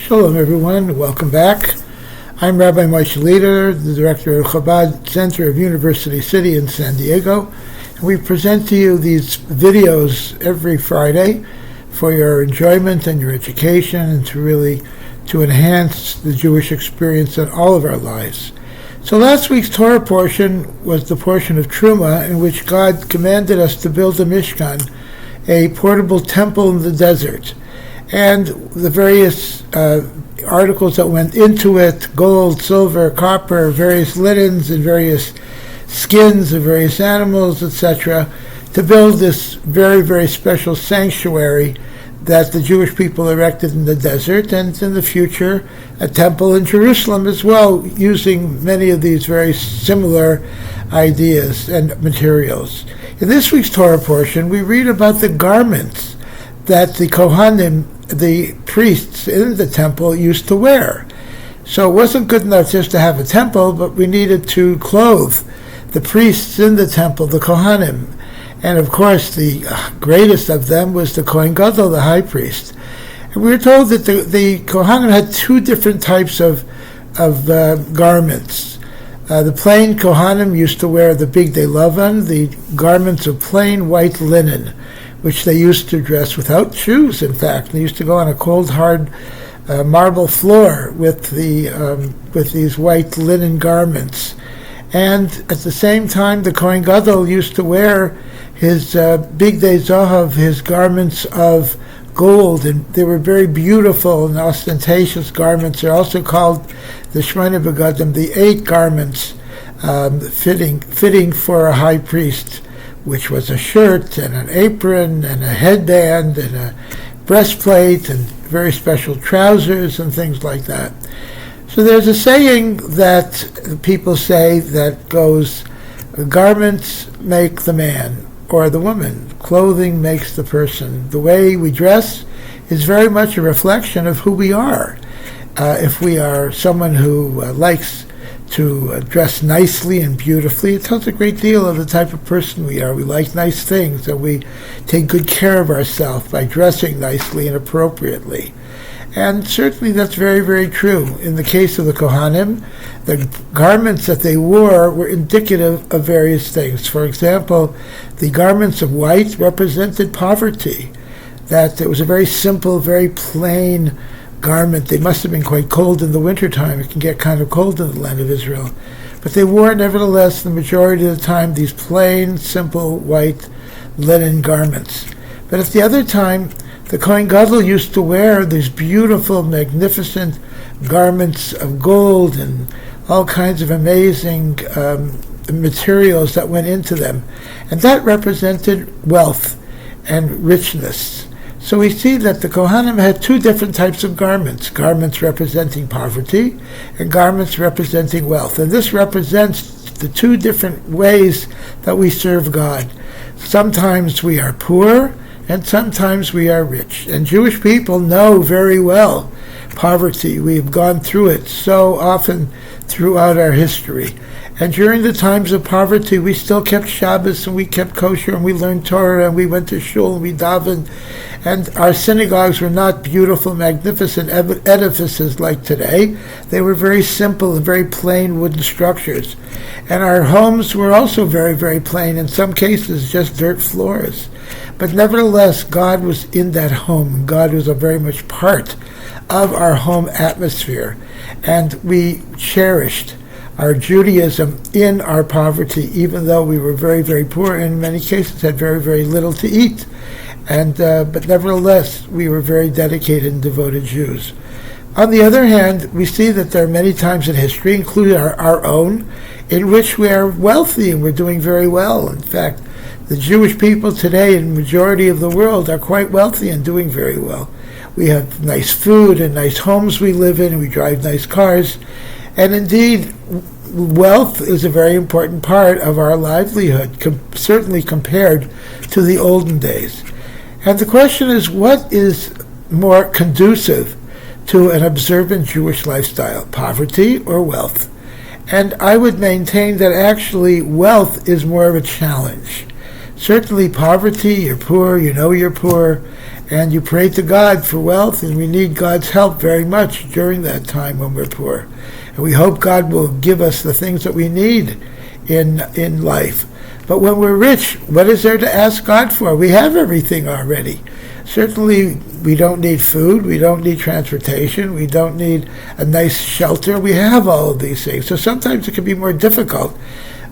Shalom everyone, welcome back. I'm Rabbi Leider, the director of Chabad Center of University City in San Diego. And we present to you these videos every Friday for your enjoyment and your education and to enhance the Jewish experience in all of our lives. So last week's Torah portion was the portion of Truma in which God commanded us to build a Mishkan, a portable temple in the desert. And the various articles that went into it, gold, silver, copper, various linens and various skins of various animals, etc., to build this very, very special sanctuary that the Jewish people erected in the desert, and in the future a temple in Jerusalem as well, using many of these very similar ideas and materials. In this week's Torah portion, we read about the garments that the Kohanim, the priests in the temple, used to wear. So it wasn't good enough just to have a temple, but we needed to clothe the priests in the temple, the Kohanim. And of course, the greatest of them was the Kohen Gadol, the high priest. And we were told that the Kohanim had two different types of garments. The plain Kohanim used to wear the Bigdei Lavan, the garments of plain white linen, which they used to dress without shoes, in fact. They used to go on a cold, hard marble floor with these white linen garments. And at the same time, the Kohen Gadol used to wear his Bigdei Zahav, his garments of gold, and they were very beautiful and ostentatious garments. They're also called the Shmona Begadim, the 8 garments fitting for a high priest, which was a shirt and an apron and a headband and a breastplate and very special trousers and things like that. So there's a saying that people say that goes, garments make the man or the woman, clothing makes the person. The way we dress is very much a reflection of who we are. If we are someone who likes to dress nicely and beautifully, it tells a great deal of the type of person we are. We like nice things, and we take good care of ourselves by dressing nicely and appropriately. And certainly that's very, very true. In the case of the Kohanim, the garments that they wore were indicative of various things. For example, the garments of white represented poverty, that it was a very simple, very plain garment. They must have been quite cold in the wintertime. It can get kind of cold in the land of Israel. But they wore, nevertheless, the majority of the time, these plain, simple, white linen garments. But at the other time, the Kohen Gadol used to wear these beautiful, magnificent garments of gold and all kinds of amazing materials that went into them. And that represented wealth and richness. So we see that the Kohanim had two different types of garments representing poverty and garments representing wealth. And this represents the two different ways that we serve God. Sometimes we are poor and sometimes we are rich. And Jewish people know very well poverty. We've gone through it so often throughout our history. And during the times of poverty, we still kept Shabbos and we kept kosher and we learned Torah and we went to shul and we davened. And our synagogues were not beautiful, magnificent edifices like today. They were very simple and very plain wooden structures. And our homes were also very, very plain, in some cases just dirt floors. But nevertheless, God was in that home. God was a very much part of our home atmosphere. And we cherished our Judaism in our poverty, even though we were very, very poor, and in many cases had very, very little to eat. But nevertheless, we were very dedicated and devoted Jews. On the other hand, we see that there are many times in history, including our own, in which we are wealthy and we're doing very well. In fact, the Jewish people today in the majority of the world are quite wealthy and doing very well. We have nice food and nice homes we live in, and we drive nice cars. And indeed, wealth is a very important part of our livelihood, certainly compared to the olden days. And the question is, what is more conducive to an observant Jewish lifestyle, poverty or wealth? And I would maintain that actually wealth is more of a challenge. Certainly poverty, you're poor, you know you're poor, and you pray to God for wealth, and we need God's help very much during that time when we're poor. And we hope God will give us the things that we need in life. But when we're rich, what is there to ask God for? We have everything already. Certainly, we don't need food, we don't need transportation, we don't need a nice shelter. We have all of these things. So sometimes it can be more difficult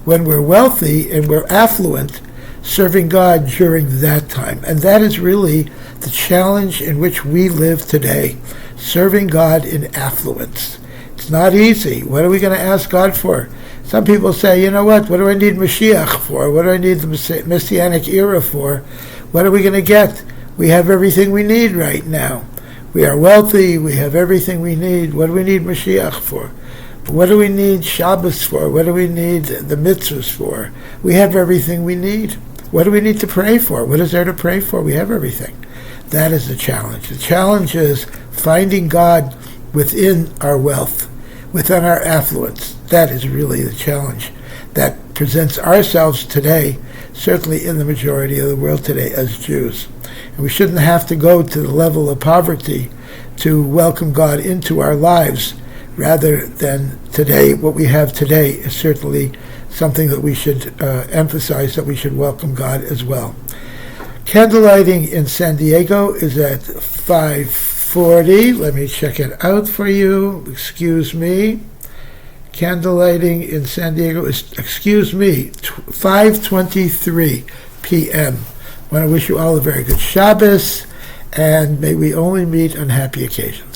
when we're wealthy and we're affluent, serving God during that time. And that is really the challenge in which we live today, serving God in affluence. It's not easy. What are we going to ask God for? Some people say, you know what do I need Mashiach for? What do I need the Messianic era for? What are we going to get? We have everything we need right now. We are wealthy, we have everything we need. What do we need Mashiach for? What do we need Shabbos for? What do we need the mitzvahs for? We have everything we need. What do we need to pray for? What is there to pray for? We have everything. That is the challenge. The challenge is finding God within our wealth, within our affluence. That is really the challenge that presents ourselves today, certainly in the majority of the world today, as Jews. And we shouldn't have to go to the level of poverty to welcome God into our lives. Rather than today, what we have today is certainly something that we should emphasize, that we should welcome God as well. Candlelighting in San Diego is at 5:40. Let me check it out for you. Excuse me. Candlelighting in San Diego is, 5:23 p.m. I want to wish you all a very good Shabbos, and may we only meet on happy occasions.